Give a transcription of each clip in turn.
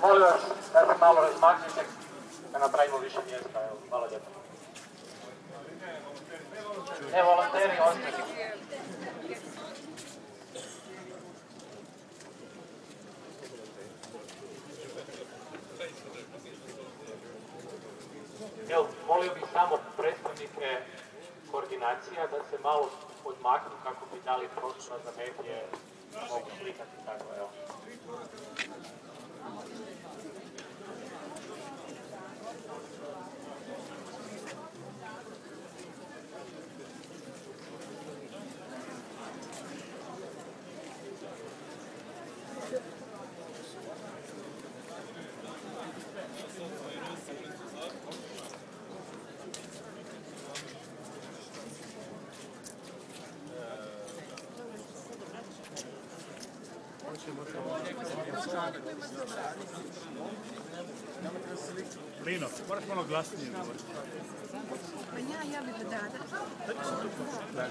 Molim vas da se malo razmaknite, da napravimo više mjesta. Evo, hvala lijepo. Ne, volonteri, ostati. Evo, molio bih samo predstavnike koordinacija da se malo odmaknu kako bi dali prostora za medije, mogu slikati tako, evo. Lino, moraš malo glasnije govoriti. Pa ja bih da.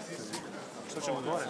Što ćemo gore?